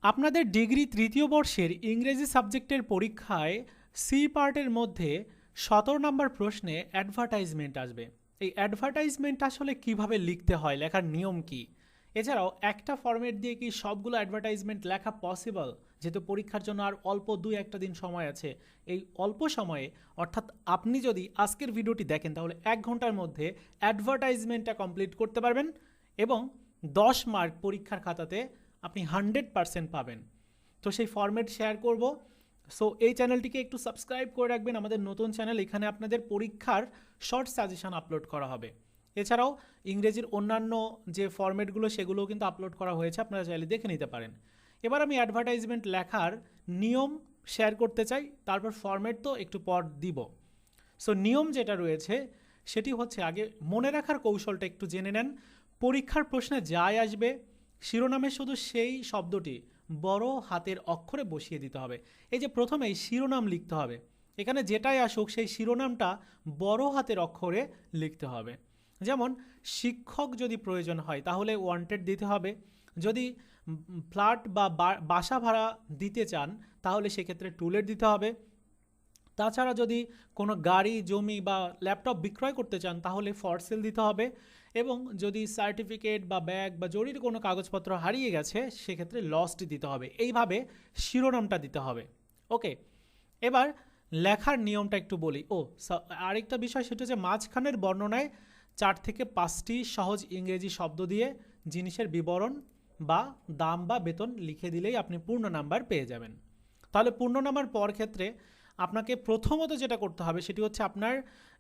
আপনাদের ডিগ্রি তৃতীয় বর্ষের ইংরেজি সাবজেক্টের পরীক্ষায় সি পার্টের মধ্যে 17 নম্বর প্রশ্নে অ্যাডভার্টাইজমেন্ট আসবে। এই অ্যাডভার্টাইজমেন্ট আসলে কিভাবে লিখতে হয়, লেখার নিয়ম কি? এছাড়াও একটা ফরম্যাট দিয়ে কি সবগুলো অ্যাডভার্টাইজমেন্ট লেখা পসিবল? যেহেতু পরীক্ষার জন্য আর অল্প 2-1 দিন সময় আছে, এই অল্প সময়ে অর্থাৎ আপনি যদি আজকের ভিডিওটি দেখেন তাহলে 1 ঘন্টার মধ্যে অ্যাডভার্টাইজমেন্টটা কমপ্লিট করতে পারবেন এবং 10 মার্ক পরীক্ষার খাতাতে আপনি 100% পাবেন। তো সেই ফরম্যাট শেয়ার করব। সো এই চ্যানেলটিকে একটু সাবস্ক্রাইব করে রাখবেন, আমাদের নতুন চ্যানেল। এখানে আপনাদের পরীক্ষার শর্ট সাজেশন আপলোড করা হবে। এছাড়াও ইংরেজির অন্যান্য যে ফরম্যাটগুলো সেগুলোও কিন্তু আপলোড করা হয়েছে, আপনারা চাইলে দেখে নিতে পারেন। এবার আমি অ্যাডভার্টাইজমেন্ট লেখার নিয়ম শেয়ার করতে চাই, তারপর ফরম্যাট তো একটু পর দিব। সো নিয়ম যেটা রয়েছে সেটি হচ্ছে, আগে মনে রাখার কৌশলটা একটু জেনে নেন। পরীক্ষার প্রশ্নে যাই আসবে শিরোনামে শুধু সেই শব্দটি বড় হাতের অক্ষরে বসিয়ে দিতে হবে। এই যে প্রথমেই শিরোনাম লিখতে হবে, এখানে যেটাই আসুক সেই শিরোনামটা বড় হাতের অক্ষরে লিখতে হবে। যেমন শিক্ষক যদি প্রয়োজন হয় তাহলে ওয়ান্টেড দিতে হবে। যদি ফ্ল্যাট বা বাসা ভাড়া দিতে চান তাহলে সেক্ষেত্রে টুলেট দিতে হবে। তাছাড়া যদি কোনো গাড়ি, জমি বা ল্যাপটপ বিক্রয় করতে চান তাহলে ফর সেল দিতে হবে। এবং যদি সার্টিফিকেট বা ব্যাগ বা জরুরি কোনো কাগজপত্র হারিয়ে গেছে সেক্ষেত্রে লস্ট দিতে হবে। এইভাবে শিরোনামটা দিতে হবে। ওকে, এবার লেখার নিয়মটা একটু বলি। আরেকটা বিষয়, সেটা হচ্ছে মাঝখানের বর্ণনায় 4 থেকে 5টি সহজ ইংরেজি শব্দ দিয়ে জিনিসের বিবরণ বা দাম বা বেতন লিখে দিলেই আপনি পূর্ণ নাম্বার পেয়ে যাবেন। তাহলে পূর্ণ নাম্বার পাওয়ার ক্ষেত্রে আপনাকে প্রথমত যেটা করতে হবে সেটি হচ্ছে, আপনার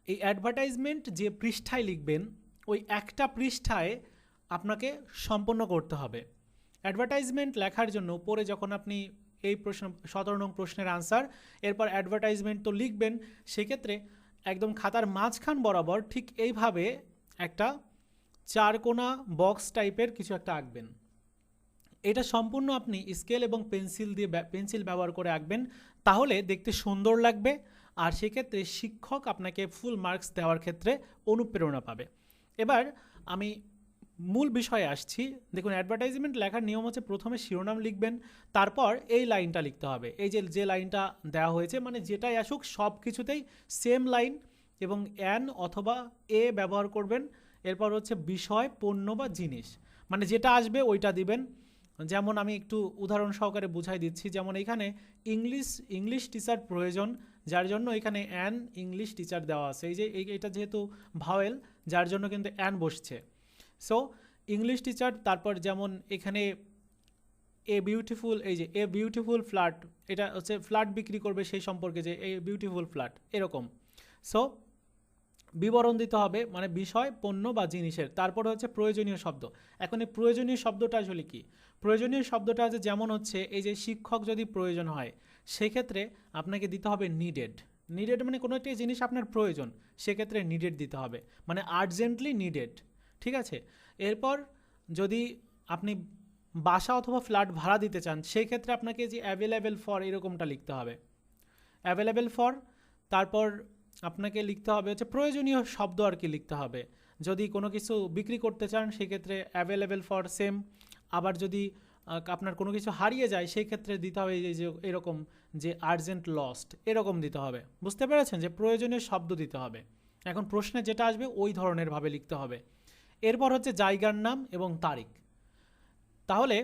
এই অ্যাডভার্টাইজমেন্ট যে পৃষ্ঠায় লিখবেন ওই একটা পৃষ্ঠায় আপনাকে সম্পন্ন করতে হবে। অ্যাডভার্টাইজমেন্ট লেখার জন্য উপরে যখন আপনি এই প্রশ্ন 17 নং প্রশ্নের আনসার, এরপর অ্যাডভার্টাইজমেন্ট তো লিখবেন, সেক্ষেত্রে একদম খাতার মাঝখান বরাবর ঠিক এইভাবে একটা 4 কোণা বক্স টাইপের কিছু একটা আঁকবেন। এটা সম্পূর্ণ আপনি স্কেল এবং পেন্সিল ব্যবহার করে আঁকবেন, তাহলে দেখতে সুন্দর লাগবে। আর সেক্ষেত্রে শিক্ষক আপনাকে ফুল মার্কস দেওয়ার ক্ষেত্রে অনুপ্রেরণা পাবে। এবার আমি মূল বিষয়ে আসছি। দেখুন, অ্যাডভার্টাইজমেন্ট লেখার নিয়ম হচ্ছে, প্রথমে শিরোনাম লিখবেন, তারপর এই লাইনটা লিখতে হবে। এই যে লাইনটা দেওয়া হয়েছে, মানে যেটাই আসুক সব কিছুতেই সেম লাইন এবং অ্যান অথবা এ ব্যবহার করবেন। এরপর হচ্ছে বিষয়, পণ্য বা জিনিস, মানে যেটা আসবে ওইটা দিবেন। যেমন আমি একটু উদাহরণ সহকারে বুঝাই দিচ্ছি। যেমন এখানে ইংলিশ টিচার প্রয়োজন, যার জন্য এখানে অ্যান ইংলিশ টিচার দেওয়া আছে। এই যে এটা যেহেতু ভাওয়েল, যার জন্য কিন্তু অ্যান বসছে। সো ইংলিশ টিচার, তারপর যেমন এখানে এ বিউটিফুল ফ্ল্যাট, এটা হচ্ছে ফ্ল্যাট বিক্রি করবে সেই সম্পর্কে, যে এ বিউটিফুল ফ্ল্যাট, এরকম। সো বিবরণ দিতে হবে, মানে বিষয়, পণ্য বা জিনিসের। তারপরে হচ্ছে প্রয়োজনীয় শব্দ। এখন এই প্রয়োজনীয় শব্দটা আসলে কি? প্রয়োজনীয় শব্দটা আছে, যেমন হচ্ছে এই যে শিক্ষক যদি প্রয়োজন হয় সেক্ষেত্রে আপনাকে দিতে হবে নিডেড। নিডেড মানে কোনো একটা জিনিস আপনার প্রয়োজন, সেক্ষেত্রে নিডেড দিতে হবে, মানে আর্জেন্টলি নিডেড। ঠিক আছে। এরপর যদি আপনি বাসা অথবা ফ্ল্যাট ভাড়া দিতে চান সেই ক্ষেত্রে আপনাকে যে অ্যাভেলেবেল ফর এরকমটা লিখতে হবে, অ্যাভেলেবেল ফর। তারপর আপনাকে লিখতে হবে হচ্ছে প্রয়োজনীয় শব্দ আর কি লিখতে হবে। যদি কোনো কিছু বিক্রি করতে চান সেক্ষেত্রে অ্যাভেলেবেল ফর সেম। আবার যদি আপনার কোনো কিছু হারিয়ে যায় সেই ক্ষেত্রে দিতে হবে এই যে এরকম, যে আর্জেন্ট লস্ট, এরকম দিতে হবে। বুঝতে পেরেছেন যে প্রয়োজনীয় শব্দ দিতে হবে। এখন প্রশ্নে যেটা আসবে ওই ধরনের ভাবে লিখতে হবে। এরপর হচ্ছে জায়গার নাম এবং তারিখ। তাহলে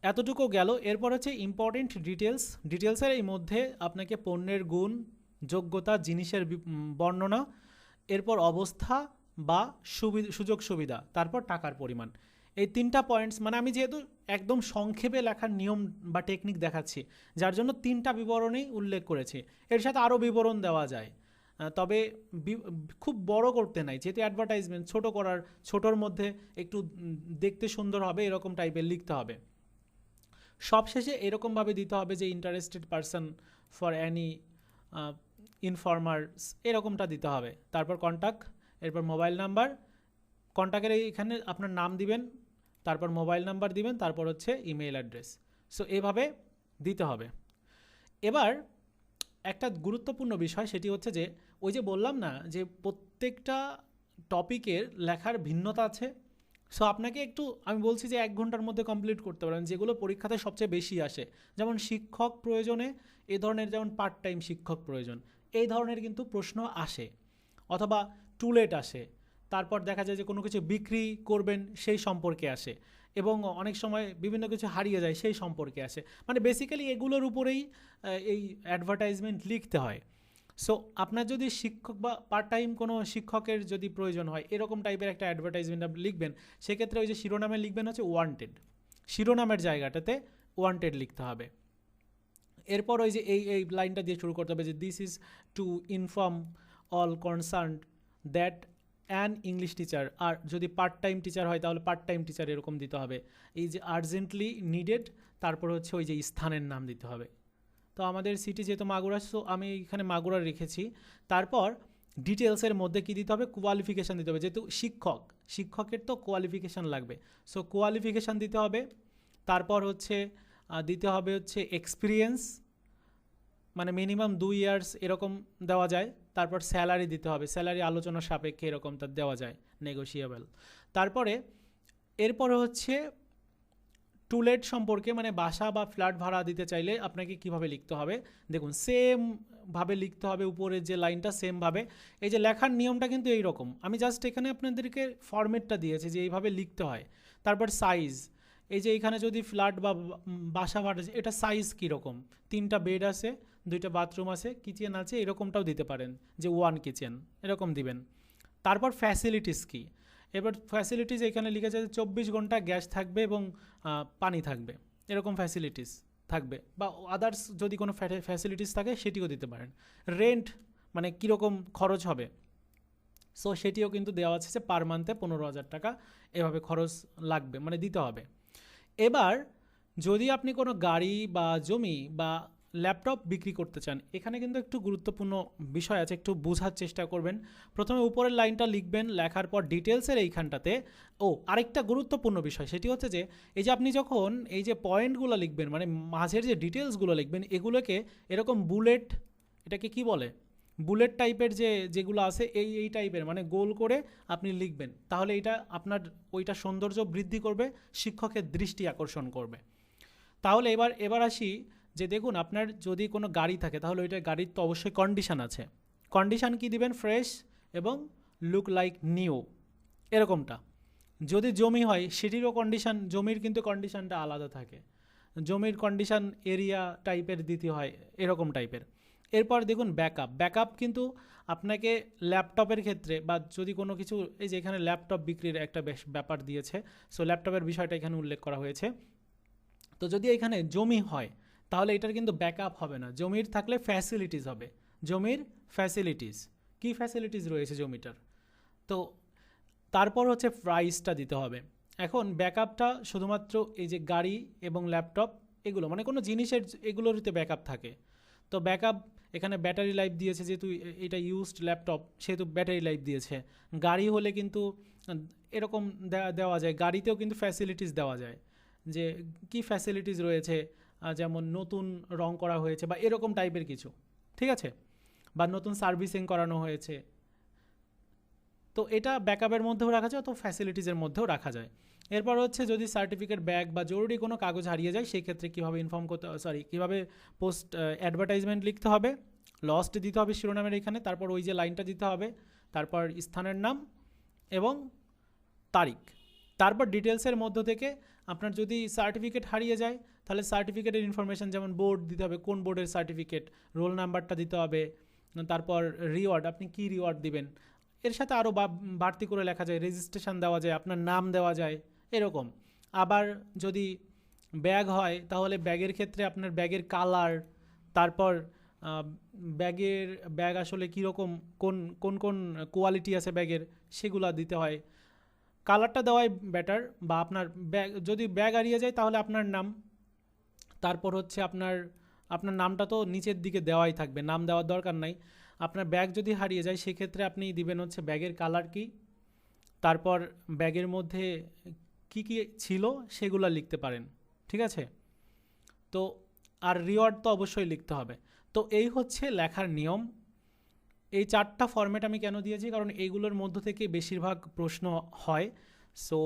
এতটুকু গেল। এরপর হচ্ছে ইম্পর্টেন্ট ডিটেলসের এই মধ্যে আপনাকে পণ্যের গুণ, যোগ্যতা, জিনিসের বর্ণনা, এরপর অবস্থা বা সুযোগ সুবিধা, তারপর টাকার পরিমাণ। এই 3টা পয়েন্টস, মানে আমি যেহেতু একদম সংক্ষেপে লেখার নিয়ম বা টেকনিক দেখাচ্ছি, যার জন্য 3টা বিবরণেই উল্লেখ করেছি। এর সাথে আরও বিবরণ দেওয়া যায়, তবে খুব বড় করতে নাই, যেহেতু অ্যাডভার্টাইজমেন্ট ছোটোর মধ্যে একটু দেখতে সুন্দর হবে এরকম টাইপের লিখতে হবে। সবশেষে এরকমভাবে দিতে হবে যে ইন্টারেস্টেড পারসন ফর অ্যানি ইনফর্মার্স, এরকমটা দিতে হবে। তারপর কন্ট্যাক্ট, এরপর মোবাইল নাম্বার। কন্ট্যাক্টের এখানে আপনার নাম দিবেন, তারপর মোবাইল নাম্বার দিবেন, তারপর হচ্ছে ইমেল অ্যাড্রেস। সো এভাবে দিতে হবে। এবার একটা গুরুত্বপূর্ণ বিষয়, সেটি হচ্ছে যে ওই যে বললাম না যে প্রত্যেকটা টপিকের লেখার ভিন্নতা আছে। সো আপনাকে একটু আমি বলছি যে 1 ঘন্টার মধ্যে কমপ্লিট করতে পারেন, যেগুলো পরীক্ষাতে সবচেয়ে বেশি আসে। যেমন শিক্ষক প্রয়োজনে এই ধরনের, যেমন পার্ট টাইম শিক্ষক প্রয়োজন, এই ধরনের কিন্তু প্রশ্ন আসে, অথবা টুলেট আসে। তারপর দেখা যায় যে কোনো কিছু বিক্রি করবেন সেই সম্পর্কে আসে, এবং অনেক সময় বিভিন্ন কিছু হারিয়ে যায় সেই সম্পর্কে আসে। মানে বেসিক্যালি এগুলোর উপরেই এই অ্যাডভার্টাইজমেন্ট লিখতে হয়। সো আপনার যদি শিক্ষক বা পার্ট টাইম কোনো শিক্ষকের যদি প্রয়োজন হয়, এরকম টাইপের একটা অ্যাডভার্টাইজমেন্ট আপনি লিখবেন, সেক্ষেত্রে ওই যে শিরোনামে লিখবেন হচ্ছে ওয়ান্টেড, শিরোনামের জায়গাটাতে ওয়ান্টেড লিখতে হবে। এরপর ওই যে এই লাইনটা দিয়ে শুরু করতে হবে যে this is to inform all concerned that an English teacher, আর যদি পার্ট টাইম টিচার হয় তাহলে পার্ট টাইম টিচার এরকম দিতে হবে। এই যে আর্জেন্টলি নিডেড, তারপর হচ্ছে ওই যে স্থানের নাম দিতে হবে। তো আমাদের সিটি যেহেতু মাগুরা, সো আমি এখানে মাগুরা রেখেছি। তারপর ডিটেলসের মধ্যে কী দিতে হবে, কোয়ালিফিকেশান দিতে হবে, যেহেতু শিক্ষকের তো কোয়ালিফিকেশান লাগবে, সো কোয়ালিফিকেশান দিতে হবে। তারপর হচ্ছে দিতে হবে হচ্ছে এক্সপিরিয়েন্স, মানে মিনিমাম 2 ইয়ার্স এরকম দেওয়া যায়। তারপর স্যালারি দিতে হবে, স্যালারি আলোচনা সাপেক্ষে এরকম তার দেওয়া যায়, নেগোশিয়েবল। তারপরে এরপরে হচ্ছে টুলেট সম্পর্কে, মানে বাসা বা ফ্ল্যাট ভাড়া দিতে চাইলে আপনাকে কিভাবে লিখতে হবে, দেখুন সেমভাবে লিখতে হবে, উপরের যে লাইনটা সেমভাবে। এই যে লেখার নিয়মটা কিন্তু এই রকম, আমি জাস্ট এখানে আপনাদেরকে ফরম্যাটটা দিয়েছি যে এইভাবে লিখতে হয়। তারপর সাইজ, এই যে এখানে যদি ফ্ল্যাট বা বাসা ভাড়া, এটা সাইজ কীরকম, 3টা বেড আছে, 2টা বাথরুম আছে, কিচেন আছে, এরকমটাও দিতে পারেন যে 1 কিচেন এরকম দিবেন। তারপর ফ্যাসিলিটিস কী, এবার ফ্যাসিলিটিস এখানে লিখেছে যে 24 ঘন্টা গ্যাস থাকবে এবং পানি থাকবে, এরকম ফ্যাসিলিটিস থাকবে, বা আদার্স যদি কোনো ফ্যাসিলিটিস থাকে সেটিও দিতে পারেন। রেন্ট মানে কীরকম খরচ হবে, সো সেটিও কিন্তু দেওয়া আছে যে পার মান্থে 15,000 টাকা এভাবে খরচ লাগবে, মানে দিতে হবে। এবার যদি আপনি কোনো গাড়ি বা জমি বা ল্যাপটপ বিক্রি করতে চান, এখানে কিন্তু একটু গুরুত্বপূর্ণ বিষয় আছে, একটু বোঝার চেষ্টা করবেন। প্রথমে উপরের লাইনটা লিখবেন, লেখার পর ডিটেলসের এইখানটাতে আরেকটা গুরুত্বপূর্ণ বিষয়, সেটি হচ্ছে যে এই যে আপনি যখন এই যে পয়েন্টগুলো লিখবেন, মানে মাঝের যে ডিটেলসগুলো লিখবেন, এগুলোকে এরকম বুলেট, এটাকে কি বলে, বুলেট টাইপের যেগুলো আছে এই টাইপের, মানে গোল করে আপনি লিখবেন, তাহলে এটা আপনার ওইটা সৌন্দর্য বৃদ্ধি করবে, শিক্ষকের দৃষ্টি আকর্ষণ করবে। তাহলে এবার আসি যে দেখুন, আপনার যদি কোনো গাড়ি থাকে তাহলে ওইটা গাড়ির তো অবশ্যই কন্ডিশান আছে, কন্ডিশান কি দিবেন, ফ্রেশ এবং লুক লাইক নিউ এরকমটা। যদি জমি হয় সেটিরও কন্ডিশান, জমির কিন্তু কন্ডিশানটা আলাদা থাকে, জমির কন্ডিশান এরিয়া টাইপের দিতে হয়, এরকম টাইপের। এরপর দেখুন ব্যাকআপ কিন্তু আপনাকে ল্যাপটপের ক্ষেত্রে, বা যদি কোনো কিছু, এই যে এখানে ল্যাপটপ বিক্রির একটা বেশ ব্যাপার দিয়েছে, সো ল্যাপটপের বিষয়টা এখানে উল্লেখ করা হয়েছে। তো যদি এখানে জমি হয় তাহলে এটার কিন্তু ব্যাকআপ হবে না, জমির থাকলে ফ্যাসিলিটিস হবে, জমির ফ্যাসিলিটিস, কী ফ্যাসিলিটিস রয়েছে জমিটার। তো তারপর হচ্ছে প্রাইসটা দিতে হবে। এখন ব্যাকআপটা শুধুমাত্র এই যে গাড়ি এবং ল্যাপটপ এগুলো, মানে কোনো জিনিসের এগুলোরতে ব্যাকআপ থাকে। তো ব্যাকআপ এখানে ব্যাটারি লাইফ দিয়েছে, যেহেতু এটা ইউজড ল্যাপটপ সেহেতু ব্যাটারি লাইফ দিয়েছে। গাড়ি হলে কিন্তু এরকম দেওয়া যায়, গাড়িতেও কিন্তু ফ্যাসিলিটিস দেওয়া যায়, যে কি ফ্যাসিলিটিস রয়েছে, যেমন নতুন রং করা হয়েছে বা এরকম টাইপের কিছু, ঠিক আছে, বা নতুন সার্ভিসিং করানো হয়েছে। তো এটা ব্যাকআপের মধ্যেও রাখা যায়, তো ফ্যাসিলিটিসের মধ্যেও রাখা যায়। এরপর হচ্ছে যদি সার্টিফিকেট, ব্যাগ বা জরুরি কোনো কাগজ হারিয়ে যায় সেই ক্ষেত্রে কীভাবে ইনফর্ম করতে, কীভাবে পোস্ট অ্যাডভার্টাইজমেন্ট লিখতে হবে, লস্ট দিতে হবে শিরোনামের এখানে, তারপর ওই যে লাইনটা দিতে হবে, তারপর স্থানের নাম এবং তারিখ। তারপর ডিটেলসের মধ্য থেকে আপনার যদি সার্টিফিকেট হারিয়ে যায় তাহলে সার্টিফিকেটের ইনফরমেশান, যেমন বোর্ড দিতে হবে, কোন বোর্ডের সার্টিফিকেট, রোল নাম্বারটা দিতে হবে, তারপর রিওয়ার্ড, আপনি কী রিওয়ার্ড দিবেন, এর সাথে আরও বাড়তি করে লেখা যায়, রেজিস্ট্রেশন দেওয়া যায়, আপনার নাম দেওয়া যায়, এরকম। আবার যদি ব্যাগ হয় তাহলে ব্যাগের ক্ষেত্রে আপনার ব্যাগের কালার, তারপর ব্যাগ আসলে কীরকম, কোন কোয়ালিটি আছে ব্যাগের, সেগুলো দিতে হয়। কালারটা দেওয়াই বেটার, বা আপনার ব্যাগ যদি ব্যাগ হারিয়ে যায় তাহলে আপনার নাম, তারপর হচ্ছে আপনার নামটা তো নিচের দিকে দেওয়াই থাকবে, নাম দেওয়ার দরকার নাই। আপনার ব্যাগ যদি হারিয়ে যায় সেক্ষেত্রে আপনি দিবেন হচ্ছে ব্যাগের কালার কি, তারপর ব্যাগের মধ্যে কি কি ছিল সেগুলো লিখতে পারেন, ঠিক আছে। তো আর রিওয়ার্ড তো অবশ্যই লিখতে হবে। তো এই হচ্ছে লেখার নিয়ম। এই 4টা ফরম্যাট আমি কেন দিয়েছি, কারণ এইগুলোর মধ্য থেকে বেশিরভাগ প্রশ্ন হয়। সো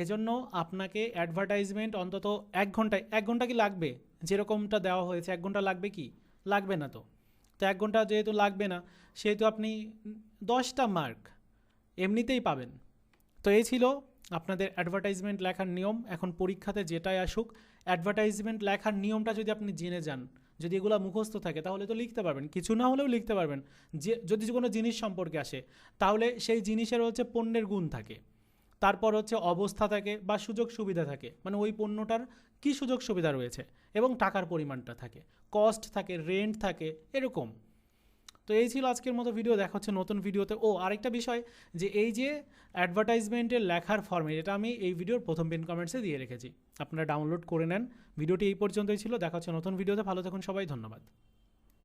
এজন্য আপনাকে অ্যাডভার্টাইজমেন্ট অন্তত 1 ঘন্টা কি লাগবে, যেরকমটা দেওয়া হয়েছে 1 ঘন্টা লাগবে কি, লাগবে না। তো 1 ঘন্টা যেহেতু লাগবে না, সেহেতু আপনি 10টা মার্ক এমনিতেই পাবেন। তো এই ছিল আপনাদের অ্যাডভার্টাইজমেন্ট লেখার নিয়ম। এখন পরীক্ষাতে যেটাই আসুক, অ্যাডভার্টাইজমেন্ট লেখার নিয়মটা যদি আপনি জেনে যান, যদি এগুলো মুখস্থ থাকে, তাহলে তো লিখতে পারবেন, কিছু না হলেও লিখতে পারবেন। যে যদি কোনো জিনিস সম্পর্কে আসে, তাহলে সেই জিনিসের হচ্ছে পণ্যের গুণ থাকে, তারপর হচ্ছে অবস্থা থাকে বা সুযোগ সুবিধা থাকে, মানে ওই পণ্যটার কী সুযোগ সুবিধা রয়েছে, এবং টাকার পরিমাণটা থাকে, কস্ট থাকে, রেন্ট থাকে, এরকম। তো এই ছিল আজকের মতো ভিডিও। দেখা হচ্ছে নতুন ভিডিওতে। আরেকটা বিষয়, যে এই যে অ্যাডভার্টাইজমেন্টের লেখার ফর্মেট, এটা আমি এই ভিডিওর প্রথম পিন কমেন্টসে দিয়ে রেখেছি, আপনারা ডাউনলোড করে নেন। ভিডিওটি এই পর্যন্তই ছিল, দেখা হচ্ছে নতুন ভিডিওতে। ভালো থাকুন সবাই, ধন্যবাদ।